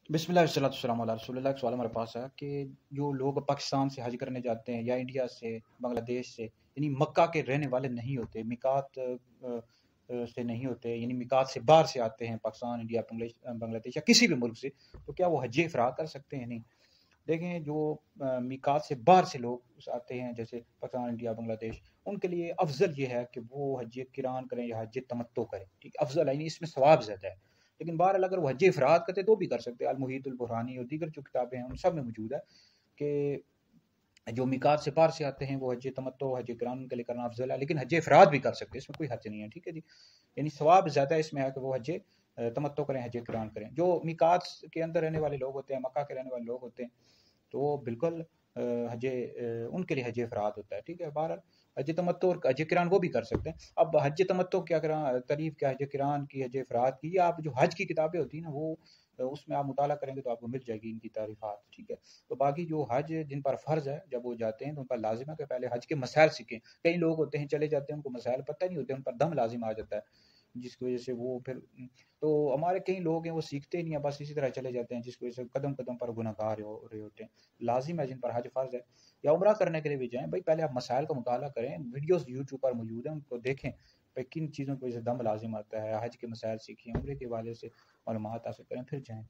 बिस्मिल्लाहिर्रहमानिर्रहीम अला रसूलिल्लाह। एक सवाल हमारे पास है कि जो लोग पाकिस्तान से हज करने जाते हैं या इंडिया से, बांग्लादेश से, यानी मक्का के रहने वाले नहीं होते, मिकात से नहीं होते, यानी मिकात से बाहर से आते हैं, पाकिस्तान, इंडिया, बांग्लादेश या किसी भी मुल्क से, तो क्या वो हज इफ़राद कर सकते हैं? नहीं। देखें, जो मिकात से बाहर से लोग आते हैं, जैसे पाकिस्तान, इंडिया, बांग्लादेश, उनके लिए अफ़ज़ल ये है कि वो हज किरान करें या हज तमत्तो करें, ठीक है? अफ़ज़ल है, यानी इसमें सवाब ज़्यादा है। लेकिन बहरहाल अगर वो हज इफ़राद करते तो भी कर सकते हैं। अल-मुहीतुल बुरहानी और दीगर जो किताबें हैं, उन सब में मौजूद है कि जो मिकात से पार से आते हैं वो हज तमत्तो, हज किरान के लिए करना अफ़ज़ल है, लेकिन हज इफ़राद भी कर सकते हैं, इसमें कोई हर्ज नहीं है, ठीक है जी। यानी सवाब ज़्यादा इसमें है कि वो हज तमत्तो करें, हज किरान करें। जो मिकात के अंदर रहने वाले लोग होते हैं, मक्का के रहने वाले लोग होते हैं, तो बिल्कुल उनके लिए हज इफ़राद होता है, ठीक है। बहरहाल हज तमत्तो और हज किरान वो भी कर सकते हैं। अब हज तमत्तो क्या तारीफ़ क्या, हज किरान की, हज इफ़राद की, या आप जो हज की किताबें होती हैं ना, वो उसमें आप मुताला करेंगे तो आपको मिल जाएगी इनकी तारीफ़ात, ठीक है। तो बाकी जो हज जिन पर फ़र्ज़ है, जब वो जाते हैं तो उन पर लाज़िम है कि पहले हज के मसाइल सीखें। कई लोग होते हैं चले जाते हैं, उनको मसाइल पता नहीं होते, उन पर दम लाज़िम आ जाता है, जिसकी वज़ह से वो फिर तो हमारे कई लोग हैं वो सीखते ही नहीं है, बस इसी तरह चले जाते हैं, जिसकी वज़ह से कदम-कदम पर गुनहगार हो रहे होते हैं। लाज़िम है जिन पर हज फ़र्ज़ है या उम्रा करने के लिए भी जाएँ, भई पहले आप मसाइल का मुताला करें, वीडियोज़ यूट्यूब पर मौजूद हैं, उनको देखें, भई किन चीज़ों की वज़ह से दम लाज़िम आता है, हज के मसाइल सीखें, उम्रे के हवाले से मालूमात हासिल करें, फिर जाएँ।